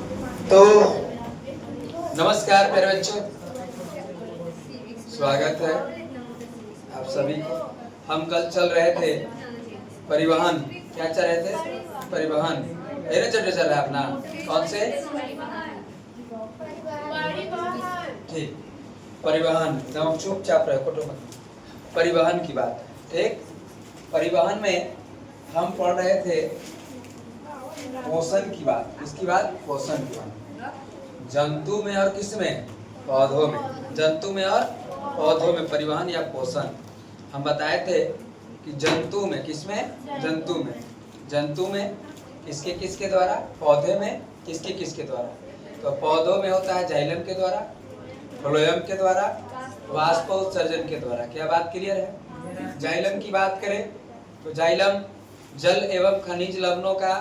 तो नमस्कार प्यारे बच्चों, स्वागत है आप सभी को। हम कल चल रहे थे परिवहन। क्या चल रहे थे? परिवहन। मेरे चल रहा है अपना कौन से? ठीक, परिवहन। एकदम चुपचाप रहो, फोटो मत। परिवहन की बात। ठीक, परिवहन में हम पढ़ रहे थे पोषण की बात। किसकी बात? पोषण की बात। जंतु में और किस में? पौधों में। जंतु में और पौधों में परिवहन या पोषण। हम बताए थे कि जंतु में, किस में? जंतु में। जंतु में किसके किसके द्वारा? पौधे में किसके किसके द्वारा? तो पौधों में होता है जाइलम के द्वारा, फ्लोएम के द्वारा, वाष्पोत्सर्जन के द्वारा। क्या बात क्लियर है? जाइलम की बात करें तो जाइलम जल एवं खनिज लवणों का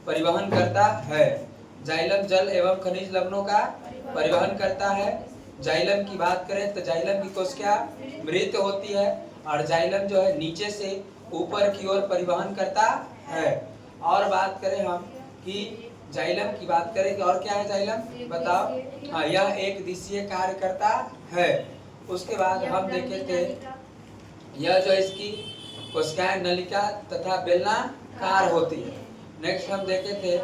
परिवहन करता है। जाइलम जल एवं खनिज लवणों का परिवहन करता है। जाइलम की बात करें तो जाइलम की कोशिका मृत होती है और जाइलम जो है नीचे से ऊपर की ओर परिवहन करता है। और बात करें हम कि जाइलम की बात करें कि और क्या है जाइलम, बताओ? हाँ, यह एक दिशीय कार्य करता है। उसके बाद हम देखे थे यह जो इसकी कोशिकाएं नलिका तथा बेलनाकार होती है। नेक्स्ट हम देखे थे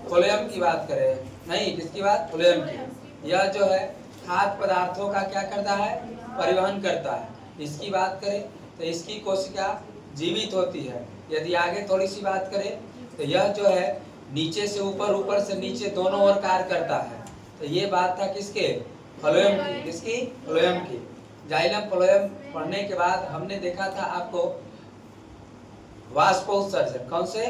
फ्लोएम की बात करें, नहीं किसकी बात? फ्लोएम की। यह जो है खाद्य पदार्थों का क्या करता है? परिवहन करता है। इसकी बात करें तो इसकी कोशिका जीवित होती है। यदि आगे थोड़ी सी बात करें तो यह जो है नीचे से ऊपर, ऊपर से नीचे दोनों ओर कार्य करता है। तो ये बात था किसके? फ्लोएम की। किसकी? फ्लोएम की। जाइलम फ्लोएम पढ़ने के बाद हमने देखा था आपको वाष्पोत्सर्जन। कौन से?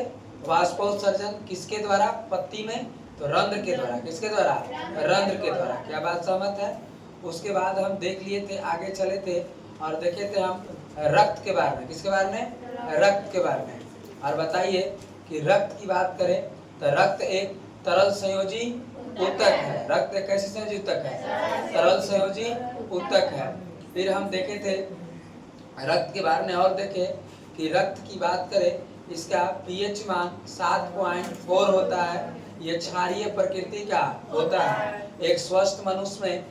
वाष्पोत्सर्जन किसके द्वारा? पत्ती में तो रंध्र के द्वारा। किसके द्वारा? रंध्र के द्वारा। क्या बात सहमत है? उसके बाद हम देख लिए थे, आगे चले थे और देखे थे हम रक्त के बारे में। किसके बारे में? रक्त के बारे में। और बताइए कि रक्त की बात करें तो रक्त एक तरल संयोजी ऊतक है। रक्त एक कैसे संयोजी ऊतक है? तरल संयोजी ऊतक है। फिर हम देखे थे रक्त के बारे में और देखे कि रक्त की बात करें इसका पीएच मान 7.4 होता है। ये क्षारीय प्रकृति का होता है। एक स्वस्थ मनुष्य में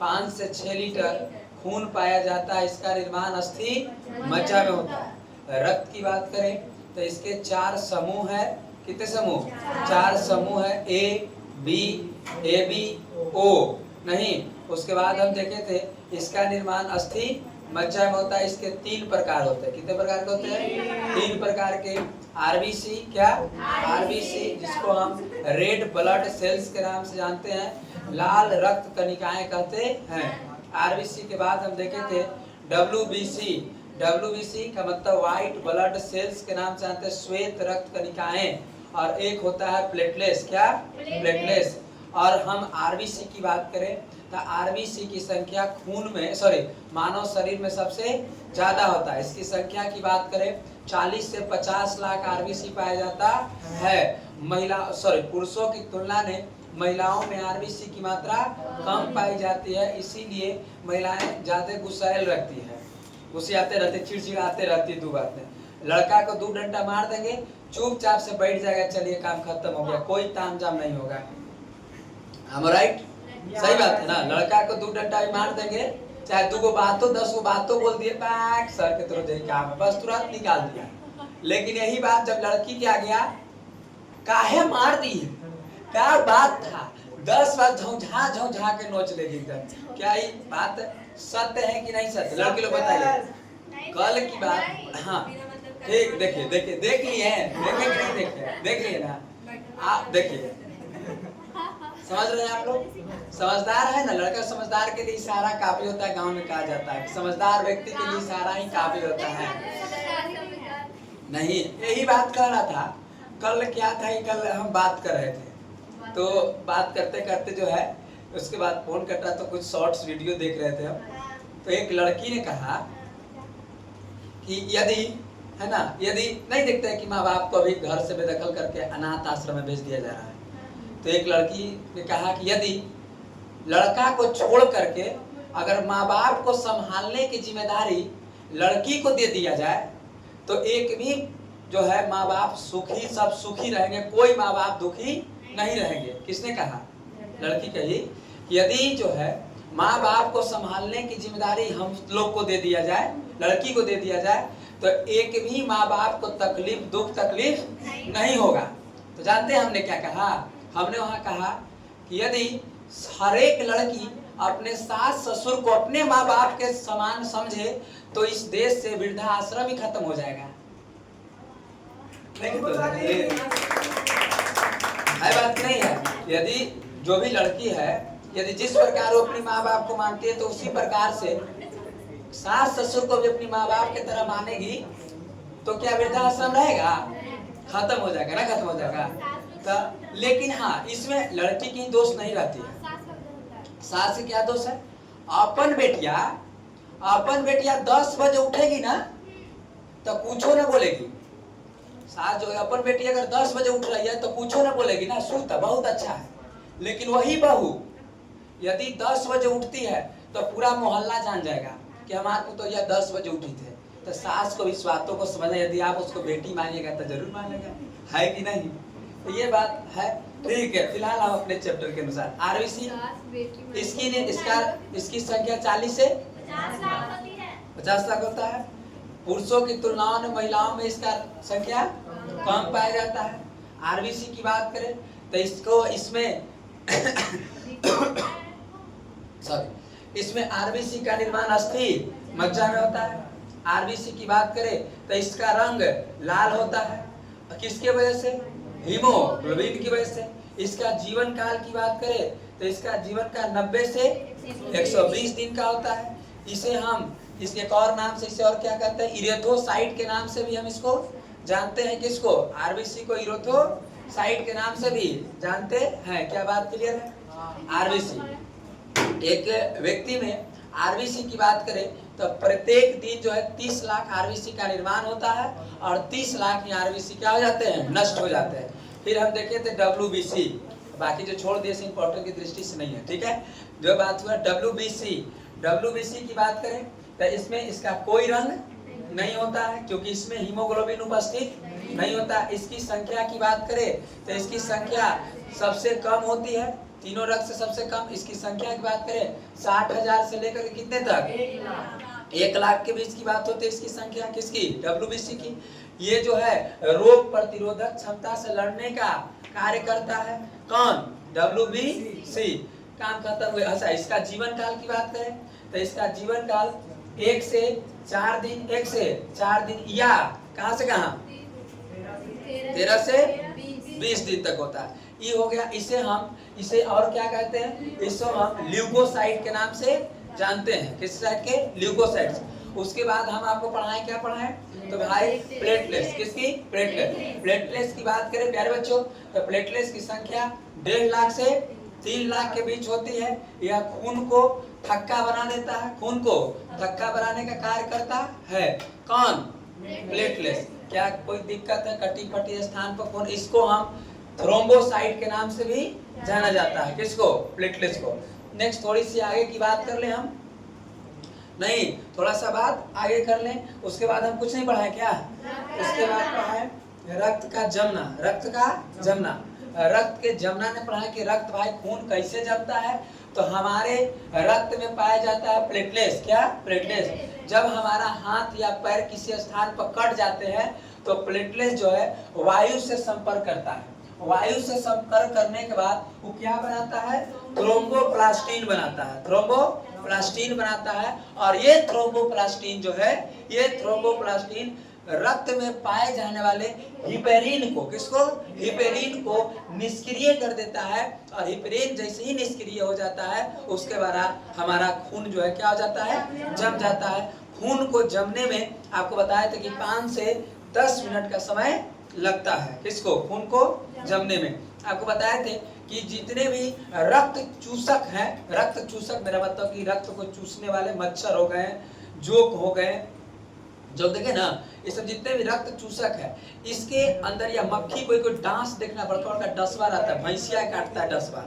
5 से 6 लीटर खून पाया जाता है। इसका निर्माण अस्थि मज्जा में होता है। रक्त की बात करें तो इसके 4 समूह है। कितने समूह? 4 समूह है। A B, A B O. नहीं, उसके बाद हम देखे थे इसका निर्माण अस्थि मज्जा में होता है। इसके 3 प्रकार होते हैं। कितने प्रकार के होते हैं? 3 प्रकार के। आरबीसी, क्या? आरबीसी, जिसको हम रेड ब्लड सेल्स के नाम से जानते हैं, लाल रक्त कणिकाएं कहते हैं। आरबीसी के बाद हम देखे थे डब्ल्यूबीसी। डब्ल्यूबीसी का मतलब व्हाइट ब्लड सेल्स के नाम से जानते हैं, श्वेत रक्त कणिकाएं। और एक होता है प्लेटलेट्स। क्या? प्लेटलेट्स। और हम आरबीसी की बात करें तो आरबीसी की संख्या खून में, मानव शरीर में सबसे ज्यादा होता है। इसकी संख्या की बात करें 40 से 50 लाख आरबीसी पाया जाता है। पुरुषों की तुलना में महिलाओं में आरबीसी की मात्रा कम पाई जाती है। इसीलिए महिलाएं ज्यादा गुस्सैल रखती है, गुस्साते रहते, चिड़चिड़ाते रहती। 2 बातें, लड़का को 2 डंडा मार देंगे, चुपचाप से बैठ जाएगा, चलिए काम खत्म हो गया, कोई तामझाम नहीं होगा। हम राइट? सही बात है ना? लड़का को 2 डंडा मार देंगे, चाहे 2 बातों 10 बातों बोल दिए, बैक सर के तुरंत यही काम है, बस तुरंत निकाल दिया। लेकिन यही बात जब लड़की के आ गया, काहे मार दी, क्या बात था, 10 बार झौझा के नोच लेगी एकदम। क्या ये बात सत्य है कि नहीं सत्य? लड़के लोग बताइए। कल की बात। हाँ ठीक, देखिए देखिए, देख लिए हैं, देखे कि नहीं देखे? देख लिए ना आप? देखिए, समझ रहे हैं आप लोग? समझदार है ना लड़का? समझदार के लिए इशारा काफी होता है। गांव में कहा जाता है समझदार व्यक्ति के लिए इशारा ही काफी होता है। नहीं, यही बात कर रहा था। कल क्या था, कल हम बात कर रहे थे, तो बात करते करते जो है उसके बाद फोन कटा, तो कुछ शॉर्ट्स वीडियो देख रहे थे हम। तो एक लड़की ने कहा कि यदि, है ना, यदि नहीं देखते हैं कि माँ बाप को अभी घर से बेदखल करके अनाथ आश्रम में भेज दिया जा रहा है, तो एक लड़की ने कहा कि यदि लड़का को छोड़ करके अगर माँ बाप को संभालने की जिम्मेदारी लड़की को दे दिया जाए तो एक भी जो है माँ बाप सुखी, सब सुखी रहेंगे, कोई माँ बाप दुखी नहीं रहेंगे। किसने कहा? लड़की कही कि यदि जो है माँ बाप को संभालने की जिम्मेदारी हम लोग को दे दिया जाए, लड़की को दे दिया जाए, तो एक भी माँ बाप को तकलीफ दुख तकलीफ नहीं होगा। तो जानते हैं हमने क्या कहा? हमने वहां कहा कि यदि हर एक लड़की अपने सास ससुर को अपने माँ बाप के समान समझे तो इस देश से वृद्धाश्रम ही खत्म हो जाएगा। नहीं तो है बात नहीं है। यदि जो भी लड़की है, यदि जिस प्रकार वो अपनी माँ बाप को मानती है तो उसी प्रकार से सास ससुर को भी अपनी माँ बाप की तरह मानेगी तो क्या वृद्धाश्रम रहेगा? खत्म हो जाएगा ना, खत्म हो जाएगा। तो लेकिन हाँ, इसमें लड़की की दोष नहीं रहती है। सास से क्या दोष है? अपन बेटिया 10 बजे उठेगी ना तो पूछो ना बोलेगी। सास जो है अपन बेटी अगर 10 बजे उठ रही है तो पूछो ना बोलेगी ना, सूता बहुत अच्छा है। लेकिन वही बहू यदि 10 बजे उठती है तो पूरा मोहल्ला जान जाएगा कि हमारे को तो यह 10 बजे उठी थे। तो सास को इस बातों को समझना, यदि आप उसको बेटी मानिएगा तो जरूर मानेगा, है कि नहीं? तो ये बात है। ठीक है, फिलहाल हम अपने चैप्टर के अनुसार आरबीसी इसकी संख्या 40 से 50 लाख होता है। पुरुषों की तुलना में महिलाओं में इसका संख्या कम पाया जाता है। आरबीसी की बात करें तो इसमें आरबीसी का निर्माण अस्थि मज्जा में होता है। आरबीसी की बात करें तो इसका रंग लाल होता है। किसके वजह से? हीमोग्लोबिन की वजह से। इसका जीवन काल की बात करें तो इसका जीवन काल 90 से 120 दिन का होता है। इसे हम इसके एक और नाम से इसे और क्या कहते हैं? इरेथ्रोसाइट के नाम से भी हम इसको जानते हैं। किसको? आरबीसी को इरेथ्रोसाइट के नाम से भी जानते हैं। क्या बात क्लियर है? आरबीसी एक व्यक्ति में आरबीसी की बात करें तो प्रत्येक दिन जो है 30 लाख आरबीसी का निर्माण होता है और 30 लाख ही आरबीसी क्या हो जाते हैं? नष्ट हो जाते हैं। फिर हम देखे थे डब्ल्यूबीसी, बाकी जो छोड़ दिए इंपॉर्टेंट की दृष्टि से नहीं है। ठीक है, जो बात हुआ डब्ल्यूबीसी की बात करें तो इसमें इसका कोई रंग नहीं होता है क्योंकि इसमें हीमोग्लोबिन उपस्थित नहीं होता। इसकी संख्या की बात करें तो इसकी संख्या सबसे कम होती है, तीनों रक्त से सबसे कम। इसकी संख्या की बात करें 60,000 से लेकर कितने तक? 1 लाख के बीच की बात होती है इसकी संख्या। किसकी? डब्ल्यूबीसी की। ये जो है रोग प्रतिरोधक क्षमता से लड़ने का कार्य करता है। कौन? डब्ल्यूबीसी। काम खत्म हुए। अच्छा, इसका जीवन काल की बात करें तो इसका जीवन काल 1 से 4 दिन या कहां से कहां 13 से 20 दिन तक होता है। ये हो गया। इसे और क्या कहते हैं? इसको हम ल्यूकोसाइट के नाम से जानते हैं। किस साइट के? ल्यूकोसाइट्स। उसके बाद हम आपको पढ़ाएं, क्या पढ़ाएं? तो भाई प्लेटलेट्स। किसकी? प्लेटलेट्स की बात करें प्यारे बच्चों तो प्लेटलेट्स की संख्या 1.5 लाख से 3 लाख के बीच होती है। यह खून को थक्का बना देता है। खून को थक्का बनाने का कार्य करता है। कौन? प्लेटलेट्स। क्या कोई दिक्कत है? कटी फटी स्थान पर खून, इसको हम थ्रोम्बोसाइट के नाम से भी जाना जाता है। किसको? प्लेटलेट्स को। नेक्स्ट थोड़ी सी आगे की बात कर लें हम, नहीं थोड़ा सा बात आगे कर लें। उसके बाद हम कुछ नहीं पढ़ाए क्या? उसके बाद पढ़ाए रक्त का जमना। रक्त के जमना ने पढ़ा कि रक्त भाई खून कैसे जमता है? तो हमारे रक्त में पाया जाता है प्लेटलेट्स। क्या? प्लेटलेट्स। जब हमारा हाथ या पैर किसी स्थान पर कट जाते हैं तो प्लेटलेट्स जो है वायु से संपर्क करता है। वायु से संपर्क करने के बाद वो क्या बनाता है? थ्रोम्बोप्लास्टिन बनाता है। थ्रोम्बोप्लास्टिन बनाता है। और ये थ्रोम्बोप्लास्टिन जो है, ये थ्रोम्बोप्लास्टिन रक्त में पाए जाने वाले हिपेरिन को, किसको? हिपेरिन को निष्क्रिय कर देता है। और हिपेरिन जैसे ही निष्क्रिय हो जाता है उसके बाद हमारा खून जो है क्या हो जाता है? जम जाता है। खून को जमने में आपको बताया था कि 5 से 10 मिनट का समय लगता है। किसको? खून को जमने में। आपको बताए थे कि जितने भी रक्त चूसक हैं, रक्त चूसक मेरा मतलब कि रक्त को चूसने वाले मच्छर हो गए, जोक हो गए, जो देखे ना, ये सब जितने भी रक्त चूसक है, इसके अंदर या मक्खी कोई डांस देखना बड़का बड़का डसवा रहता है, भैंसिया काटता है डसवा,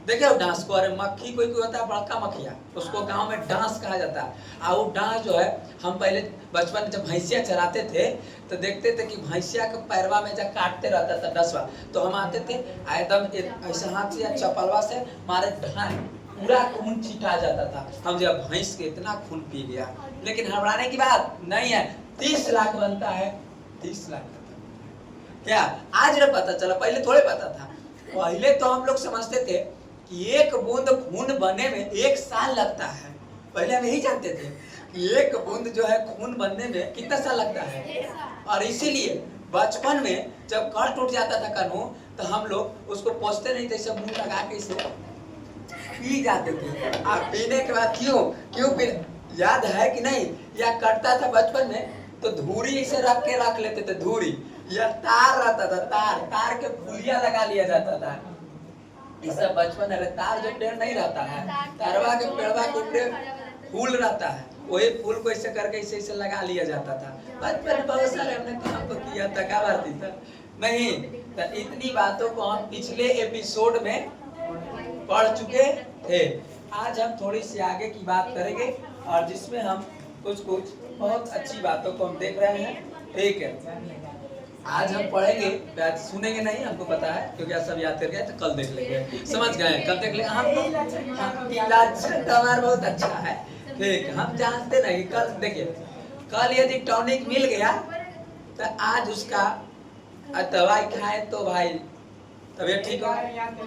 देखे वो डांस को? अरे मक्खी कोई होता है बड़का मक्खिया, उसको गांव में डांस कहा जाता है। और वो डांस जो है हम पहले बचपन जब भैंसिया चराते थे तो देखते थे कि भैंसिया के पैरवा में जब काटते रहता था डसवा, तो हम आते थे एकदम ऐसे हाथ से या चपलवा से मारे ढाई पूरा खून छिटा जाता था। हम जब भैंस के इतना खून पी गया, लेकिन घबराने की बात नहीं है। 30 लाख बनता है, 30 लाख क्या आज न पता चला, पहले थोड़े पता था। पहले तो हम लोग समझते थे कि एक बूंद खून बनने में 1 साल लगता है। पहले हम यही जानते थे कि एक बूंद जो है खून बनने में कितना साल लगता है। और इसीलिए बचपन में जब कड़ टूट जाता था कानू, तो हम लोग उसको पोंछते नहीं थे, सब मुंह लगा के इसे पी जाते थे। आप पीने के बाद क्यों पी, याद है कि नहीं? या कटता था बचपन में तो धूरी से रख के रख लेते थे, धूरी या तार रहता था, तार के फुलिया लगा लिया जाता था। इससे बचपन है, तार जो पेड़ नहीं रहता है, तारवा के पेड़वा के ऊपर फूल रहता है, वही फूल को ऐसे करके इसे लगा लिया जाता था। बचपन में बहुत सारे हमने काम तो किया था, क्या बात था नहीं। तो इतनी बातों को हम पिछले एपिसोड में पढ़ चुके थे। आज हम थोड़ी सी आगे की बात करेंगे, और जिसमें हम कुछ बहुत अच्छी बातों को हम देख रहे हैं। ठीक है, आज हम पढ़ेंगे, आज सुनेंगे नहीं, हमको पता है क्योंकि आज सब याद कर गए, तो कल देख लेंगे, समझ गए? कल देख लेंगे। हम हमारा बहुत अच्छा है, ठीक, हम जानते नहीं। कल देखिए, कल यदि टॉनिक मिल गया तो आज उसका दवाई खाए तो भाई तबीयत ठीक हो।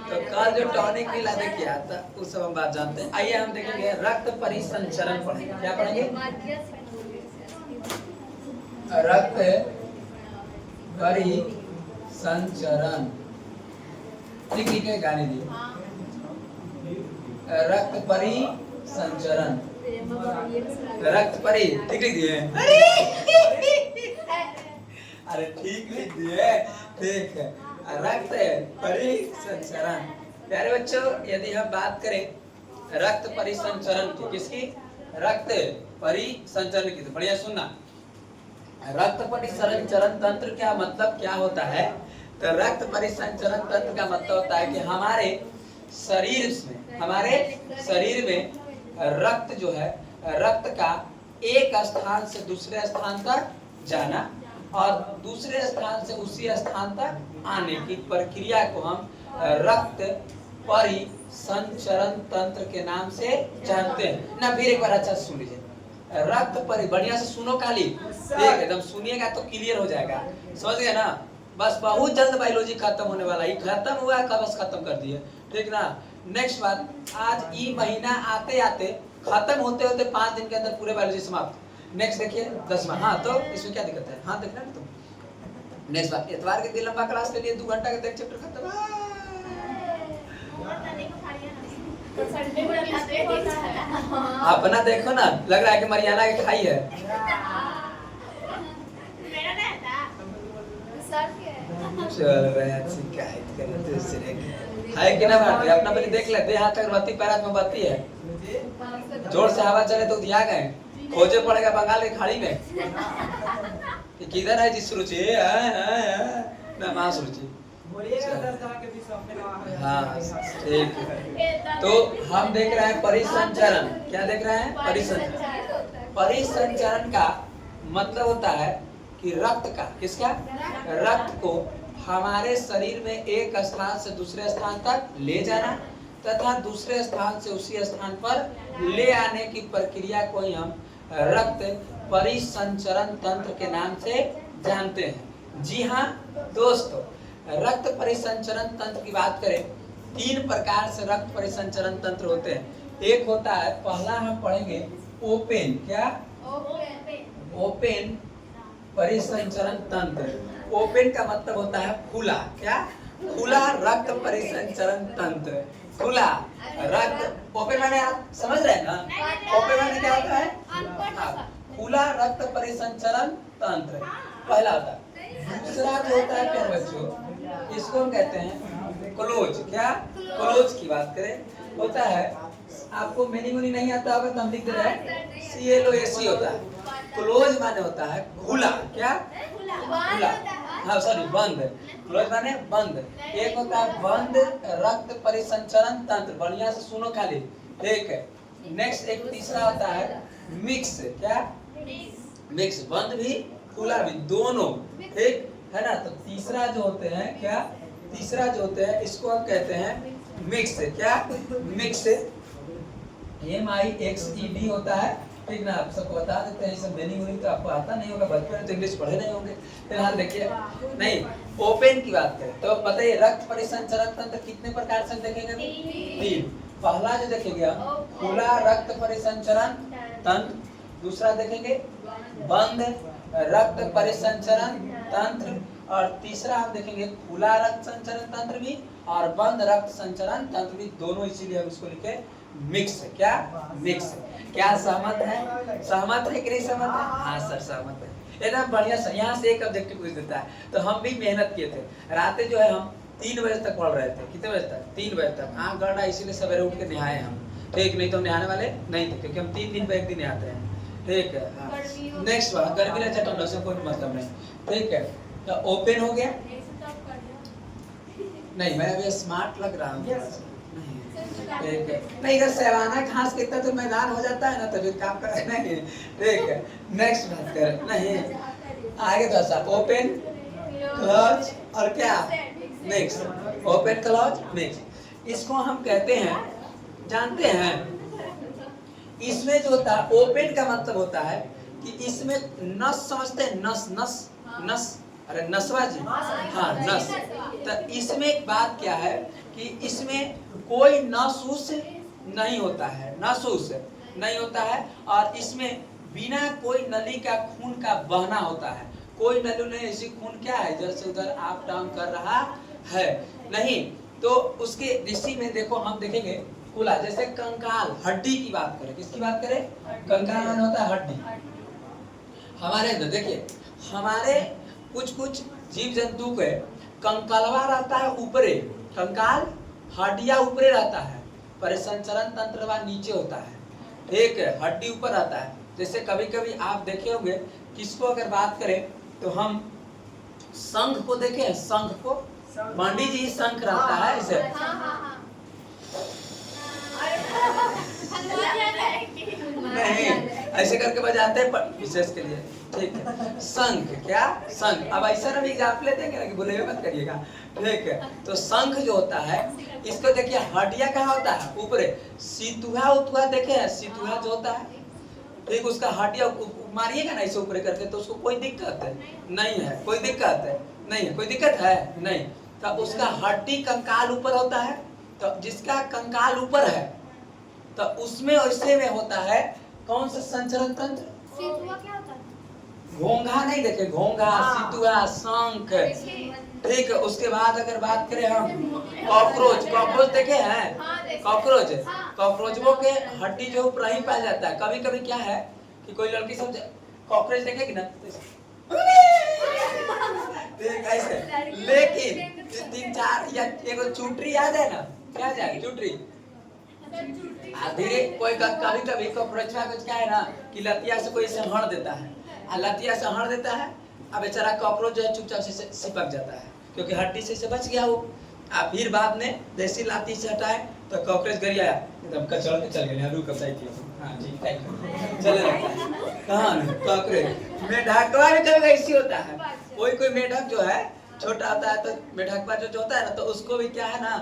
तो कल जो टॉनिक मिला देखिए, तो उस सब हम बात जानते हैं। आइए हम देखेंगे रक्त परिसंचरण पढ़ेंगे। क्या पढ़ेंगे? रक्त परिसंचरण। लिख के गाने दी, रक्त परिसंचरण, रक्त परि, ठीक लिख दिए? अरे ठीक लिख दिए, ठीक है। रक्त परिसंचरण। प्यारे बच्चों, यदि हम बात करें रक्त परिसंचरण की, किसकी? रक्त परिसंचरण की, तो बढ़िया सुनना। रक्त परिसंचरण तंत्र क्या मतलब क्या होता है? तो रक्त परिसंचरण तंत्र का मतलब होता है कि हमारे शरीर में रक्त जो है, रक्त का एक स्थान से दूसरे स्थान तक जाना और दूसरे स्थान से उसी स्थान तक आने की प्रक्रिया को हम रक्त परिसंचरण तंत्र के नाम से जानते हैं ना। फिर एक बार अच्छा सुन लीजिए, रक्त परि, बढ़िया से सुनो खाली, एकदम सुनिएगा तो क्लियर हो जाएगा, समझ गए ना? बस बहुत जल्द बायोलॉजी खत्म होने वाला है, खत्म हुआ है, बस खत्म कर दिए, ठीक ना? नेक्स्ट बात, आज ये महीना आते आते खत्म होते होते 5 दिन के अंदर पूरे बायोलॉजी समाप्त। नेक्स्ट देखिए 10वां। हाँ, तो इसमें क्या दिक्कत है? हाँ, देखना तुम। नेक्स्ट बात, इतवार के दिन लंबा क्लास ले लिए, 2 घंटा का चैप्टर खत्म। अपना देखो ना, लग रहा है कि मरियाना की खाई है। चल रहे हैं शिकायत करने दूसरे है कि ना भारती? अपना पहले देख ले, दे हाथ अगरबत्ती, पैर हाथ में बत्ती है, जोर से हवा चले तो दिया गए, खोजे पड़ेगा बंगाल की खाड़ी में कि किधर है जिस रुचि ना मां रुचि। हाँ ठीक है, तो हम देख रहे हैं परिसंचरण। क्या देख रहे हैं? परिसंचरण। परिसंचरण का मतलब होता है कि रक्त का, किसका? रक्त को हमारे शरीर में एक स्थान से दूसरे स्थान तक ले जाना तथा दूसरे स्थान से उसी स्थान पर ले आने की प्रक्रिया को ही हम रक्त परिसंचरण तंत्र के नाम से जानते हैं। जी हाँ दोस्तों, रक्त परिसंचरण तंत्र की बात करें, 3 प्रकार से रक्त परिसंचरण तंत्र होते हैं। एक होता है, पहला हम पढ़ेंगे ओपन। क्या? ओपन परिसंचरण तंत्र। ओपन का मतलब होता है खुला। क्या? खुला रक्त परिसंचरण तंत्र। खुला रक्त, ओपन माने आप समझ रहे हैं ना? ओपन माने क्या होता है? खुला रक्त परिसंचरण तंत्र पहला होता है। दूसरा जो होता है प्यारे बच्चों, इसको हम कहते हैं क्लोज। क्या? क्लोज की बात करें होता है, आपको मीनिंग नहीं आता होगा तो हम लिख दे रहे हैं CLOAC होता है। क्लोज माने होता है खुला। क्या? खुला, हाँ सॉरी बंद। क्लोज माने बंद। एक होता है बंद रक्त परिसंचरण तंत्र, बढ़िया से सुनो खाली, ठीक है। नेक्स्ट एक तीसरा होता है मिक्स। क्या? मिक्स, बंद भी खुला भी, दोनों, ठीक है ना। तो तीसरा जो होते हैं क्या, तीसरा जो होते हैं इसको हम कहते हैं मिक्स। क्या, मिक्स, MIXED होता है, ठीक ना। आप सबको बता देते हैं, सब मीनिंग तो आपको आता नहीं होगा, बचपन में तो इंग्लिश पढ़े नहीं होंगे। फिलहाल देखिए, नहीं ओपन की बात करें तो बताइए रक्त परिसंचरण तंत्र कितने प्रकार से देखेंगे? तीन। पहला जो देखेंगे हम खुला रक्त परिसंचरण तंत्र, दूसरा देखेंगे बंद रक्त परिसंचरण तंत्र, और तीसरा हम देखेंगे खुला रक्त संचरण तंत्र भी और बंद रक्त संचरण तंत्र भी, दोनों, इसीलिए हम इसको लिखे मिक्स। क्या, मिक्स। क्या सहमत है? सहमत है कि नहीं सहमत है? हाँ सर सहमत है, एकदम बढ़िया। यहाँ से एक ऑब्जेक्टिव पूछ देता है। तो हम भी मेहनत किए थे, रात जो है हम 3 बजे तक पढ़ रहे थे। कितने बजे तक? 3 बजे तक। आँख गड़ रहा, इसीलिए सवेरे उठ के नहाए हम, ठीक। नहीं तो हम नहाने वाले नहीं थे, क्योंकि हम 3 दिन पे एक दिन नहाते हैं, ठीक है। नेक्स्ट वाला गर्मी रहता है, ठंडा से कोई मतलब नहीं, ठीक है। तो ओपन हो गया, नहीं मैं अभी स्मार्ट लग रहा हूँ, ठीक है। नहीं इधर सैवाना घास के इतना तो मैदान हो जाता है ना, तो फिर काम कर नहीं, ठीक है। नेक्स्ट बात करें, नहीं आगे तो ऐसा ओपन क्लोज और क्या मिक्स, ओपन क्लोज मिक्स, इसको हम कहते हैं, जानते हैं इसमें जो होता है ओपन का मतलब होता है कि इसमें नस, समझते हैं नस, नस, नस, अरे नसवा जी, हाँ नस। तो इसमें एक बात क्या है कि इसमें कोई नस उस नहीं होता है, नस उस नहीं होता है, और इसमें बिना कोई नली का खून का बहना होता है। कोई नली नहीं, इसी खून क्या है जैसे उधर अप डाउन कर रहा है, नहीं। तो उसके ऋषि में देखो हम देखेंगे खुला, जैसे कंकाल, हड्डी की बात करें, किसकी बात करें? कंकाल माने होता है हड्डी। हमारे अंदर देखिए, हमारे कुछ कुछ जीव जंतु के कंकालवा रहता है ऊपरे, कंकाल हड्डियां ऊपरे रहता है, परिसंचरण तंत्र नीचे होता है, ठीक है। हड्डी ऊपर रहता है। जैसे कभी कभी आप देखे होंगे, किसको अगर बात करें तो हम शंख को देखे, शंख को, पंडित जी शंख रहता है इसे, नहीं ऐसे करके बजाते हैं विशेष के लिए, ठीक है। शंख, क्या शंख, अब ऐसा ना भी एग्जाम्पल लेते हैं कि बोले मत करिएगा, ठीक है। तो शंख जो होता है इसको देखिए, हड्डियां कहाँ होता है? ऊपरे। सीतुहा उतुहा देखे, सीतुहा जो होता है, ठीक, उसका हड्डियां मारिएगा ना इसे ऊपर करके तो उसको कोई दिक्कत है नहीं है, कोई दिक्कत है नहीं है, कोई दिक्कत है नहीं। तो उसका हड्डी कंकाल ऊपर होता है, तो जिसका कंकाल ऊपर है तो उसमें ऐसे में होता है कौन सा संचरण तंत्र? सीतुआ क्या होता है? घोंघा नहीं देखे, घोंघा, सीतुआ, शंख, ठीक है। उसके बाद अगर बात करें हम कॉकरोच, कॉकरोच देखे हैं? कॉकरोच, कॉकरोचों के हड्डी जो ऊपर ही पाया जाता है। कभी कभी क्या है कि कोई लड़की सब कॉकरोच देखेगी ना, ठीक ऐसे, लेकिन 3-4 या एक चूटरी याद है ना, क्या जाए चूटरी, धीरे कोई कभी कभी कॉकरोचवा कुछ क्या है ना कि लतिया से कोई हड़ देता है, लतिया से हड़ देता है, अब बेचारा कॉकरोच जो है चुपचाप से सिपक जाता है, क्योंकि हड्डी से बच गया वो। अब फिर बाद में जैसी लाती से हटाए तो कॉकरोच गर आया, एकदम कचड़ के चल गया, रुक साइड, हाँ जी थैंक यू, चले जाता है। कहाँ कॉकरोच, मेढकवा में कभी ऐसी होता है, कोई मेढक जो है छोटा होता है, तो मेढकवा जो होता है ना, तो उसको भी क्या है ना,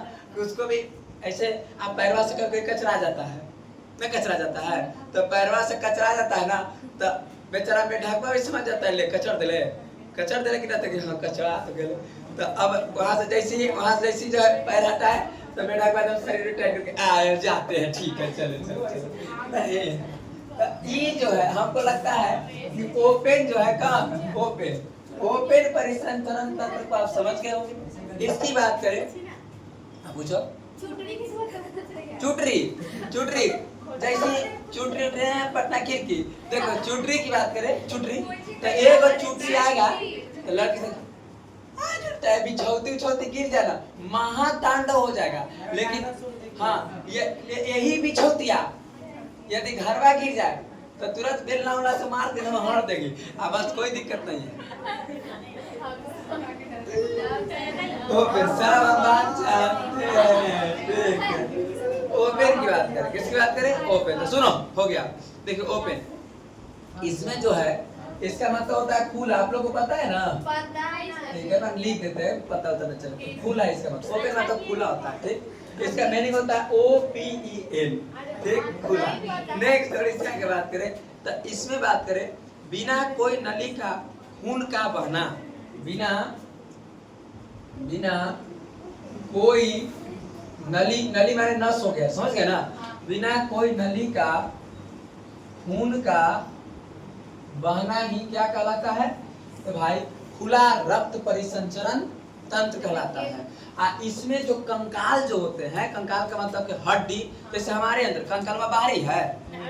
उसको भी ऐसे आप पैरवा से कभी कचरा जाता है, मैं कचरा जाता है, तो पैरवा से कचरा जाता है ना, तो बेचारा मेढकवा भी समझ जाता है, ले कचर दे कि ना, तो हाँ कचरा तो गए। तो अब वहां से जैसी जो है पैर हटा है तो मेढकवा एकदम शरीर टाइट करके आ जाते हैं, ठीक है चलो नहीं। तो ये जो है हमको लगता है कि ओपन जो है कहाँ, ओपन परिसंचरण तंत्र को आप समझ गए होंगे। इसकी बात करें, पूछो चूटरी, चूटरी जैसी चूटरी उठे हैं पटना खिड़की, देखो चूटरी की बात करें, चूटरी तो एक और चूटरी आएगा तो लड़की से बिछौती गिर जाना, महातांडव हो जाएगा। लेकिन हाँ यही बिछौतिया यदि घरवा गिर जाए तो तुरंत बेलना उलना से मार देना, हड़ देगी, अब बस कोई दिक्कत नहीं है। तो फिर सब बात चाहते हैं, ओपन की बात करें, किसकी बात करें? ओपन। तो सुनो हो गया, देखिए ओपन, इसमें जो है इसका मतलब होता है खुला। आप लोग को पता है ना? पता है ना। ठीक है, हम लिख देते हैं, पता होता ना चले। खुला इसका मतलब, ओपन मतलब खुला होता है। ठीक, इसका मीनिंग होता है OPEN। ठीक, खुला। नेक्स्ट, और इसका क्या बात करें तो इसमें बात करें, बिना कोई नली का खून का बहना, बिना बिना कोई नली, नली माने नस हो गया, समझ गए ना? बिना कोई नली का खून का बहना ही क्या कहलाता है? तो भाई खुला रक्त परिसंचरण तंत्र कहलाता है। इसमें जो कंकाल जो होते हैं, कंकाल का मतलब कि हड्डी, जैसे हमारे अंदर कंकाल में बाहरी है,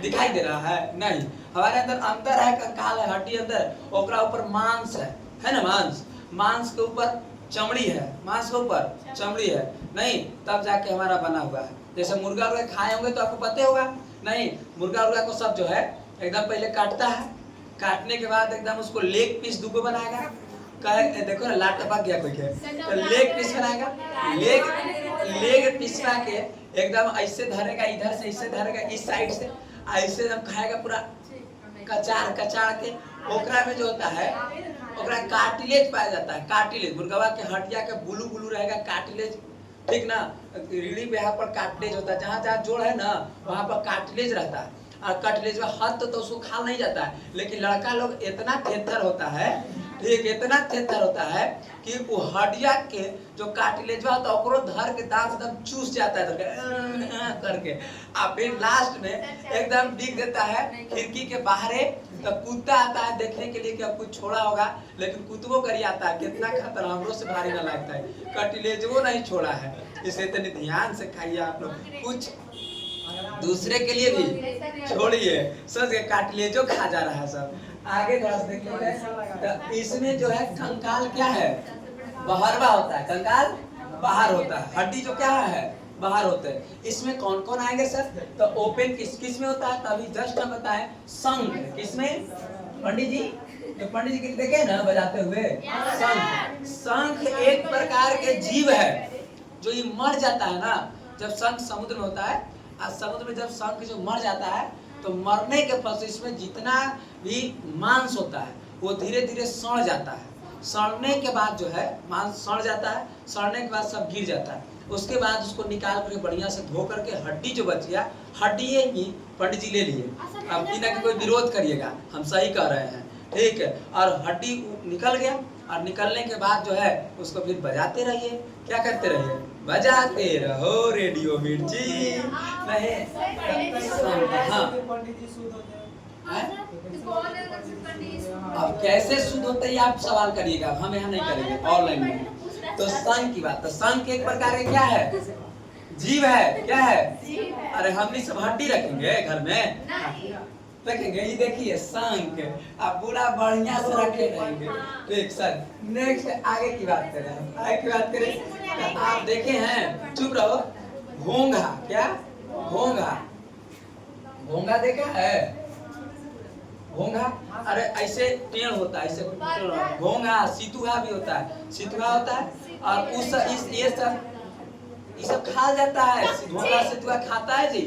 दिखाई दे रहा है? नहीं, हमारे अंदर अंदर है, कंकाल है, हड्डी अंदर, ओकरा ऊपर मांस है ना? मांस, मांस के ऊपर चमड़ी है, मांस के ऊपर चमड़ी है, नहीं तब जाके हमारा बना हुआ है। जैसे मुर्गा उर्गा खाए होंगे तो आपको पता होगा, नहीं मुर्गा उर्गा को सब जो है एकदम पहले काटता है, काटने के बाद एकदम उसको लेग पीस दुगो बनाएगा, कहे देखो ना लाट टपक गया कोई के, तो लेग पीस बनाएगा, लेग पिसवा के एकदम ऐसे धरेगा, इधर से ऐसे धरेगा, इस साइड से ऐसे एकदम खाएगा, पूरा कचार कचार के। ओकरा में जो होता है ओकरा कार्टिलेज पाया जाता है, कार्टिलेज, मुर्गवा के हड्डिया के बुलू बुलू रहेगा कार्टिलेज, ठीक ना? रीढ़ी पे यहाँ पर कार्टिलेज होता है, जहाँ जहाँ जोड़ है ना वहाँ पर कार्टिलेज रहता है। और कार्टिलेज में हाथ तो उसको खा नहीं जाता है, लेकिन लड़का लोग इतना थेथर होता है, ठीक, इतना थेथर होता है कि वो हड्डिया के जो कार्टिलेज होता है ओकरो धर के दांत एकदम चूस जाता है करके, और फिर लास्ट में एकदम दिख देता है खिड़की के बाहर। तो कुत्ता आता है देखने के लिए कि अब कुछ छोड़ा होगा, लेकिन कुत्तों करी आता है, कितना खतरा, हमरो से भारी ना लगता है, कार्टिलेज वो नहीं छोड़ा है। इसे इतने ध्यान से खाइए आप लोग, कुछ दूसरे के लिए भी छोड़िए, समझ गए? कार्टिलेजो खा जा रहा है सब। आगे थोड़ा सा देख लेते हैं। तो इसमें जो है कंकाल क्या है? बाहरवा होता है, कंकाल बाहर होता है, हड्डी जो क्या है बाहर होते हैं। इसमें कौन कौन आएंगे सर? तो ओपन किस किस में होता है? तो अभी जस्ट हम बताएं, शंख किसमें? पंडित जी, तो पंडित जी के देखे ना बजाते हुए, शंख। शंख एक प्रकार के जीव है जो ये मर जाता है ना, जब शंख समुद्र में होता है, और समुद्र में जब शंख जो मर जाता है तो मरने के फल इसमें जितना भी मांस होता है वो धीरे धीरे सड़ जाता है। सड़ने के बाद जो है मांस सड़ जाता है, सड़ने के बाद सब गिर जाता है, उसके बाद उसको निकाल करके बढ़िया से धो करके हड्डी जो बच गया, हड्डी ही पंडित जी ले लिए। अब बिना कोई विरोध करिएगा, हम सही कह रहे हैं, ठीक है? और हड्डी निकल गया, और निकलने के बाद जो है उसको फिर बजाते रहिए, क्या करते रहिए? बजाते रहो रेडियो मिर्ची। नहीं हाँ, अब कैसे शुद्ध होता है आप सवाल करिएगा, हम यहाँ नहीं करेंगे, ऑनलाइन में। तो शंख की बात, तो शंख एक प्रकार के क्या है? जीव है, क्या है? अरे हम सब हड्डी रखेंगे घर में, रखेंगे, ये देखिए शंख, आप पूरा बढ़िया से रखे रहेंगे, ठीक सर। नेक्स्ट आगे की बात करें, हम आगे की बात करें तो आप देखे हैं, चुप रहो, घोंघा, क्या? घोंघा, घोंघा देखा है? घोंघा, अरे ऐसे पेड़ होता है, ऐसे घोंघा, सितुआ भी होता है, सितुआ होता है, और उस इस ये सब खा जाता है, घोंघा सितुआ खाता है जी।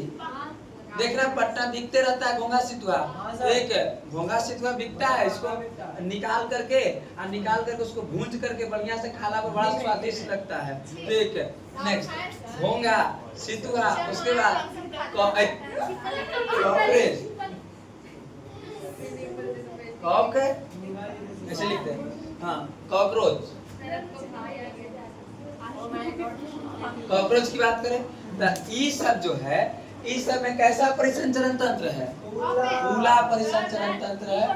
देखना पट्टा बिकते रहता है घोंघा सितुआ, एक घोंघा सितुआ बिकता है, इसको निकाल करके उसको भूंज करके बढ़िया से खाना में बड़ा स्वादिष्ट लगता है, ठीक है? नेक्स्ट घोंघा सितुआ, उसके बाद ऐसे लिखते हैं, हाँ कॉकरोच। कॉकरोच की बात करें तो ये सब जो है, इस सब में कैसा परिसंचरण तंत्र है? खुला परिसंचरण तंत्र है,